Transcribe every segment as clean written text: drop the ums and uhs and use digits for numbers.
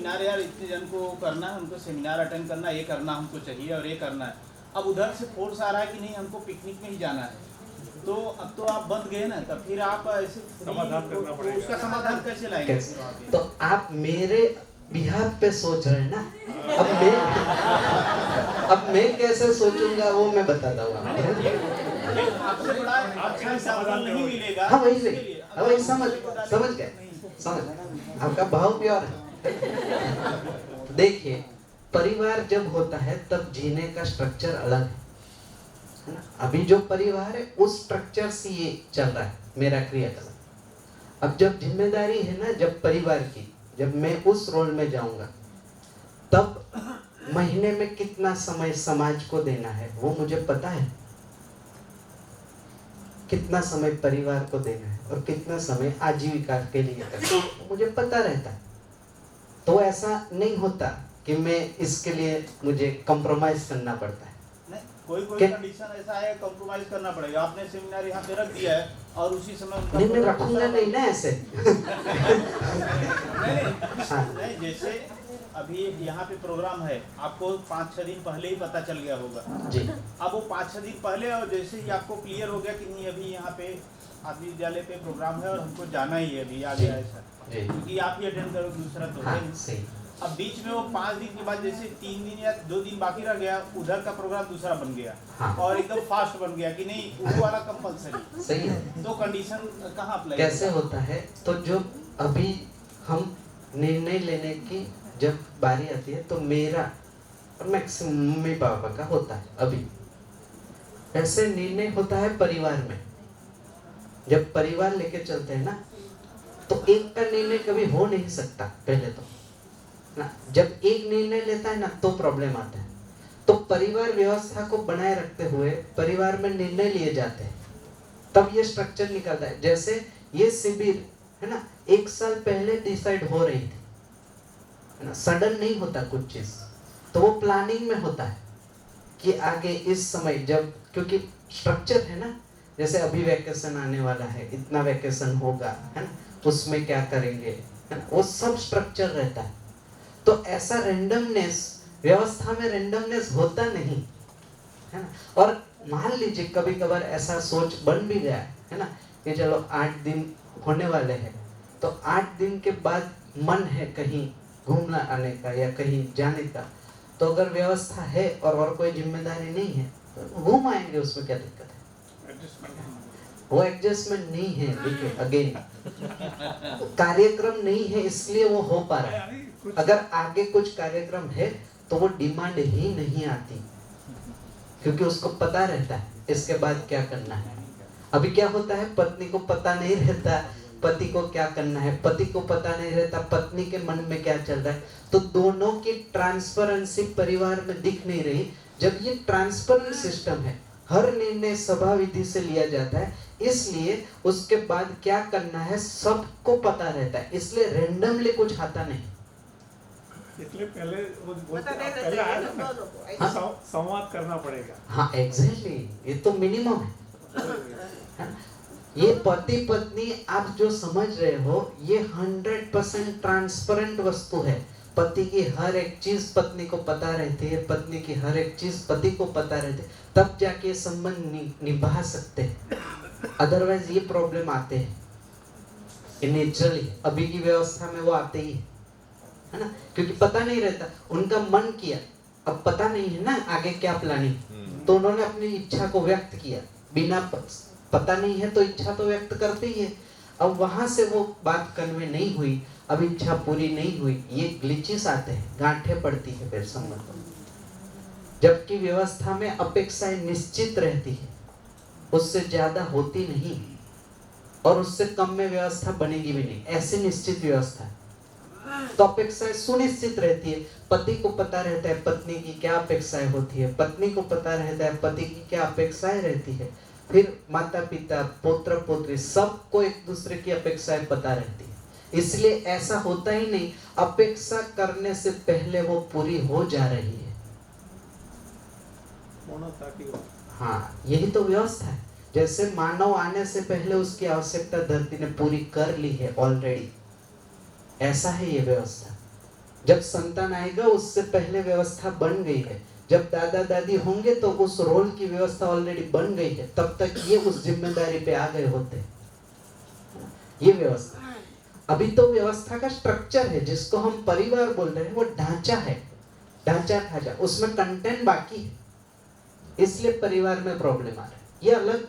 Seminar यार इतने जन को करना है, उनको सेमिनार अटेंड करना, ये करना हमको चाहिए और ये करना है। अब उधर से फोर्स आ रहा है कि नहीं हमको पिकनिक में ही जाना है, तो अब तो आप बंद गए ना, तब फिर आप ऐसे समाधान करना पड़ेगा। उसका समाधान कैसे लाएंगे? कैसे? तो आप मेरे बिहार पे सोच रहे हैं ना, अब मैं कैसे सोचूंगा वो मैं बताता हूँ आपको। आपसे बड़ा अच्छा समाधान नहीं मिलेगा। हाँ वही समझ गए, आपका भाव प्यार है। देखिए, परिवार जब होता है तब जीने का स्ट्रक्चर अलग है ना। अभी जो परिवार है उस स्ट्रक्चर से ये चल रहा है मेरा क्रियाकलाप। अब जब जिम्मेदारी है ना, जब परिवार की, जब मैं उस रोल में जाऊंगा, तब महीने में कितना समय समाज को देना है वो मुझे पता है, कितना समय परिवार को देना है और कितना समय आजीविका के लिए करना है मुझे पता रहता है। तो ऐसा नहीं होता कि मैं इसके लिए मुझे कॉम्प्रोमाइज करना पड़ता है। कोई कंडीशन ऐसा है कॉम्प्रोमाइज करना पड़ेगा। आपने सेमिनार यहाँ पे रख दिया है और उसी समय नहीं, मैं रखूंगा नहीं ना ऐसे। नहीं, जैसे अभी यहाँ पे प्रोग्राम है, आपको 5-6 दिन पहले ही पता चल गया होगा जी। अब वो 5-6 दिन पहले, और जैसे ही आपको क्लियर हो गया कि नहीं अभी यहाँ पे आदि विद्यालय पे प्रोग्राम है और हमको जाना ही है अभी आगे ऐसा, क्योंकि आप ही अटेंड करो, दूसरा तो है नहीं। अब बीच में वो 5 दिन के बाद जैसे 3 दिन या 2 दिन बाकी रह गया, उधर का प्रोग्राम दूसरा बन गया और एकदम फास्ट बन गया कि नहीं वो वाला कंपलसरी। सही है। तो कंडीशन कहाँ अप्लाई कैसे होता है? तो जो अभी हम निर्णय लेने की जब बारी आती है तो मेरा और मैक्सिमम मम्मी पापा का होता है। अभी ऐसे निर्णय होता है परिवार में, जब परिवार लेके चलते हैं ना, तो एक का निर्णय कभी हो नहीं सकता पहले तो ना। जब एक निर्णय लेता है ना तो प्रॉब्लम आता है। तो परिवार व्यवस्था को बनाए रखते हुए परिवार में निर्णय लिए जाते हैं, तब ये स्ट्रक्चर निकलता है। जैसे ये शिविर है ना, 1 साल पहले डिसाइड हो रही थी है ना, सडन नहीं होता कुछ चीज, तो वो प्लानिंग में होता है कि आगे इस समय जब, क्योंकि स्ट्रक्चर है ना, जैसे अभी वैकेशन आने वाला है, इतना वैकेशन होगा है ना, उसमें क्या करेंगे है ना, वो सब स्ट्रक्चर रहता है। तो ऐसा रेंडमनेस, व्यवस्था में रेंडमनेस होता नहीं है ना। और मान लीजिए कभी कभार ऐसा सोच बन भी गया है ना कि चलो 8 दिन होने वाले हैं, तो 8 दिन के बाद मन है कहीं घूमना आने का या कहीं जाने का, तो अगर व्यवस्था है और कोई जिम्मेदारी नहीं है तो घूम आएंगे, उसमें क्या दिक्कत है? वो एडजस्टमेंट नहीं है। देखिए अगेन, कार्यक्रम नहीं है इसलिए वो हो पा रहा है। अगर आगे कुछ कार्यक्रम है तो वो डिमांड ही नहीं आती, क्योंकि उसको पता रहता है इसके बाद क्या करना है। अभी क्या होता है, पत्नी को पता नहीं रहता पति को क्या करना है, पति को पता नहीं रहता पत्नी के मन में क्या चल रहा है, तो दोनों की ट्रांसपेरेंसी परिवार में दिख नहीं रही। जब ये ट्रांसपेरेंट सिस्टम है, हर निर्णय सभा विधि से लिया जाता है, इसलिए उसके बाद क्या करना है सबको पता रहता है, इसलिए रेंडमली कुछ आता नहीं। इसलिए पहले संवाद करना पड़ेगा। हाँ एग्जैक्टली, ये तो मिनिमम है। ये पति पत्नी आप जो समझ रहे हो, ये 100% ट्रांसपेरेंट वस्तु है। पति की हर एक चीज पत्नी को पता रहती है, पत्नी की हर एक चीज पति को पता रहती है, तब जाके संबंध निभा सकते हैं। अदरवाइज ये प्रॉब्लम आते हैं नेचुरली, अभी की व्यवस्था में वो आते ही है ना, क्योंकि पता नहीं रहता। उनका मन किया, अब पता नहीं है ना आगे क्या प्लानिंग, तो उन्होंने अपनी इच्छा को व्यक्त किया, बिना पता नहीं है तो इच्छा तो व्यक्त करते ही है। अब वहां से वो बात कन्वे नहीं हुई, अब इच्छा पूरी नहीं हुई, ये ग्लिचेस आते हैं, गांठें पड़ती है फिर संबंध में। जबकि व्यवस्था में अपेक्षाएं निश्चित रहती है, उससे ज्यादा होती नहीं और उससे कम में व्यवस्था बनेगी भी नहीं, ऐसी निश्चित व्यवस्था है। तो अपेक्षाएं सुनिश्चित रहती है, पति को पता रहता है पत्नी की क्या अपेक्षाएं होती है, पत्नी को पता रहता है पति की क्या अपेक्षाएं रहती है, फिर माता पिता पुत्र पुत्री सबको एक दूसरे की अपेक्षाएं पता रहती है। इसलिए ऐसा होता ही नहीं अपेक्षा करने से पहले वो पूरी हो जा रही है। हाँ यही तो व्यवस्था है। जैसे मानव आने से पहले उसकी आवश्यकता धरती ने पूरी कर ली है ऑलरेडी, ऐसा है ये व्यवस्था। जब संतान आएगा उससे पहले व्यवस्था बन गई है, जब दादा दादी होंगे तो उस रोल की व्यवस्था ऑलरेडी बन गई है, तब तक ये उस जिम्मेदारी पे आ गए होते। ये व्यवस्था अभी तो व्यवस्था का स्ट्रक्चर है जिसको हम परिवार बोल रहे हैं, वो ढांचा है, ढांचा खाचा, उसमें कंटेंट बाकी है, इसलिए परिवार में प्रॉब्लम आ रहा है। ये अलग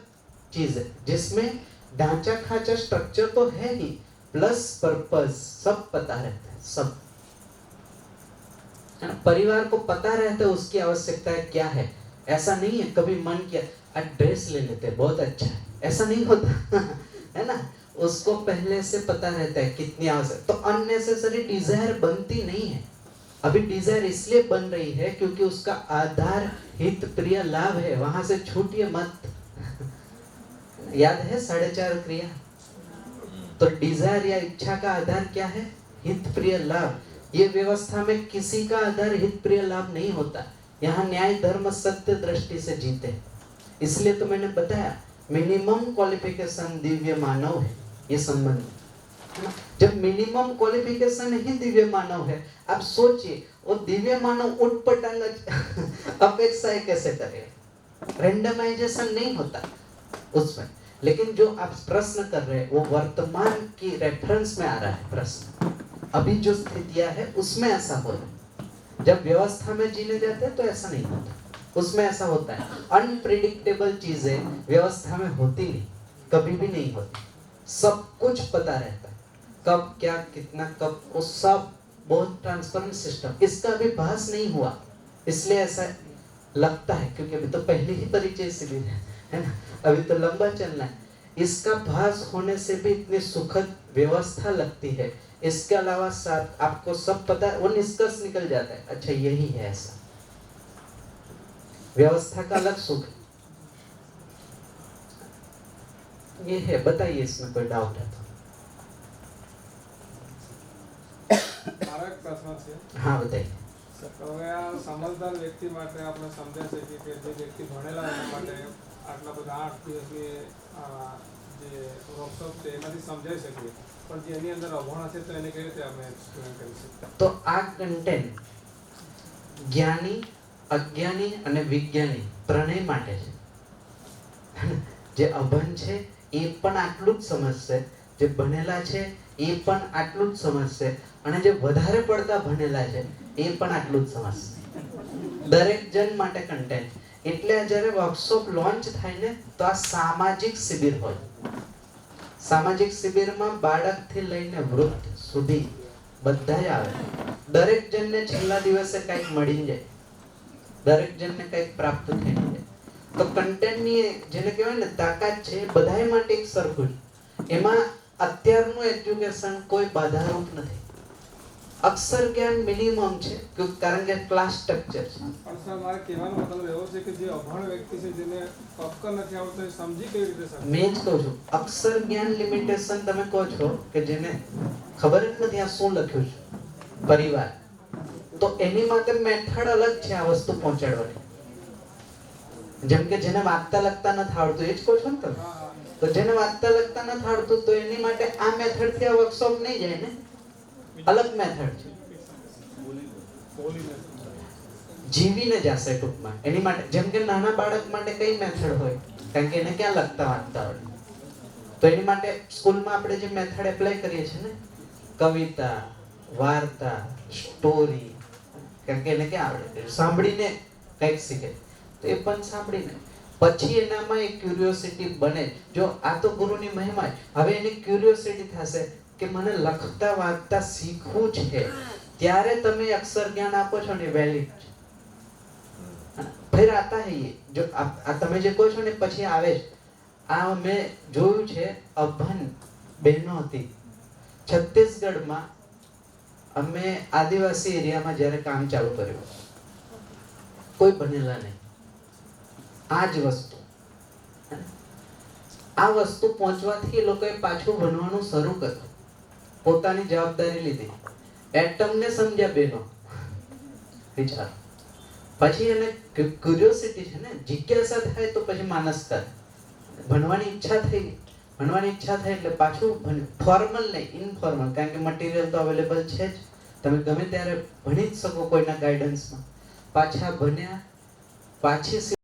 चीज है जिसमें ढांचा खाचा स्ट्रक्चर तो है ही, प्लस पर्पस सब पता रहता है, सब परिवार को पता रहता है उसकी आवश्यकता क्या है। ऐसा नहीं है कभी मन किया आज ड्रेस ले लेते बहुत अच्छा है, ऐसा नहीं होता है ना, उसको पहले से पता रहता है कितनी आवश्यक, तो अननेसेसरी डिजायर बनती नहीं है। अभी डिजायर इसलिए बन रही है क्योंकि उसका आधार हित प्रिय लाभ है, वहां से छूटिए मत। याद है 4.5 क्रिया, तो डिजायर या इच्छा का आधार क्या है? हित प्रिय लाभ। ये व्यवस्था में किसी का आधार हित प्रिय लाभ नहीं होता, यहाँ न्याय धर्म सत्य दृष्टि से जीते। इसलिए तो मैंने बताया मिनिमम क्वालिफिकेशन दिव्य मानव है, ये संबंध। जब मिनिमम क्वालिफिकेशन ही दिव्य मानव है, अब सोचिए वो दिव्य मानव उठ पटांग अपेक्षा कैसे करेगा? रेंडमाइजेशन नहीं होता उसमें। लेकिन जो आप प्रश्न कर रहे हैं वो वर्तमान की रेफरेंस में आ रहा है प्रश्न, अभी जो स्थितियां है उसमें ऐसा हो रहा है। जब व्यवस्था में जीने जाते हैं तो ऐसा नहीं होता, उसमें ऐसा होता है। अनप्रिडिक्टेबल चीजें व्यवस्था में होती नहीं, कभी भी नहीं होती, सब कुछ पता रहता है, कब क्या कितना कब, वो सब बहुत ट्रांसपेरेंट सिस्टम। इसका अभी भास नहीं हुआ, इसलिए ऐसा लगता है क्योंकि अभी तो पहले ही परिचय शिविर है ना, अभी तो लंबा चलना है। इसका भास होने से भी इतनी सुखद व्यवस्था लगती है। इसके अलावा साथ आपको सब पता है, वो निष्कर्ष निकल जाता है, अच्छा यही है ऐसा। व्यवस्था का अलग सुख ये है। बताइए इसमें कोई डाउट है तो? हाँ बताइए। समझदार व्यक्ति માટે આપણે સમજાય છે કે જે વ્યક્તિ ભણેલા એના માટે આટલા બધા 8 દિવસની જે વર્કશોપ છે એમાંથી સમજાઈ શકીએ, પણ જે એની અંદર અભણ હશે તો એને કઈ રીતે આપણે એક્સપ્લેન કરી શકીએ? તો આ કન્ટેન્ટ જ્ઞાની અજ્ઞાની અને વિજ્ઞાની ત્રણેય માટે છે। જે અભણ છે એ પણ આટલું જ સમજશે, જે ભણેલા છે એ પણ આટલું જ સમજશે, અને જે વધારે પડતા ભણેલા છે એ પણ આટલું જ સમજશે। દરેક જણ માટે કન્ટેન્ટ। એટલે જ્યારે વર્કશોપ લોન્ચ થાય ને તો આ સામાજિક શિબિર હોય। સામાજિક શિબિરમાં બાળકથી લઈને વૃદ્ધ સુધી બધા આવે। દરેક જણને છેલ્લા દિવસે કંઈક મળી જાય, દરેક જણને કંઈક પ્રાપ્ત થઈ જાય। તો કન્ટેન્ટની જેને કહેવાય ને તાકાત છે બધાય માટે એક સરખું છે। એમાં અત્યારનું એજ્યુકેશન કોઈ બાધારૂપ નથી। અક્ષર જ્ઞાન મિનિમમ છે કારણ કે ક્લાસ સ્ટ્રક્ચર છે। પણ સર મારે કહેવાનો મતલબ એવો છે કે જે અભણ વ્યક્તિ છે જેને અક્ષર નથી આવડતો એ સમજી કેવી રીતે શકે? મેં જ કહું છું અક્ષર જ્ઞાન લિમિટેશન તમે કહો છો કે જેને ખબર જ નથી આ શું લખ્યું છે પરિવાર, તો એની માટે મેથડ અલગ છે આ વસ્તુ પહોંચાડવાની। જેમ કે જેને વાંચતા લખતા નથી આવડતું એ જ કહો છો ને તમે, તો જેને વાંચતા લખતા નથી આવડતું તો એની માટે આ મેથડ થી આ વર્કશોપ નહીં જાય ને, અલગ મેથડ છે, જીવીને જશે ટૂંકમાં એની માટે। જેમ કે નાના બાળક માટે કઈ મેથડ હોય કારણ કે એને ક્યાં લખતા વાંચતા આવડે, તો એની માટે સ્કૂલમાં આપણે જે મેથડ એપ્લાય કરીએ છીએ ને કવિતા વાર્તા સ્ટોરી, કારણ કે એને ક્યાં આવડે સાંભળીને કંઈક શીખે, તો એ પણ સાંભળીને પછી એનામાં એક ક્યુરિયોસિટી બને। જો આ તો ગુરુની મહિમા જ, હવે એની ક્યુરિયોસિટી થશે કે મને લખતા વાંચતા શીખવું છે, ત્યારે તમે અક્ષર જ્ઞાન આપો છો ને વેલિડ છે। ફિર આતા હૈ ये जो આ તમે જે કહો છો ને પછી આવે જ આ મેં જોયું છે અભણ બહેનો હતી છત્તીસગઢમાં। અમે આદિવાસી એરિયામાં જ્યારે કામ ચાલુ કર્યું, કોઈ ભણેલા નહીં, આ જ વસ્તુ આ વસ્તુ પહોંચવાથી એ લોકોએ પાછું ભણવાનું શરૂ કર્યું, પોતાની જવાબદારી લીધી, એટમને સમજ્યા બેનો વિચાર, પછી એને ક્યુરિયોસિટી છે ને જિજ્ઞાસા થાય તો પછી માનસ કરે, ભણવાની ઈચ્છા થઈ, ભણવાની ઈચ્છા થાય એટલે પાછું ફોર્મલ નહીં ઇનફોર્મલ, કારણ કે મટીરિયલ તો અવેલેબલ છે જ, તમે ગમે ત્યારે ભણી જ શકો કોઈના ગાઈડન્સમાં. પાછા ભણ્યા, પાછી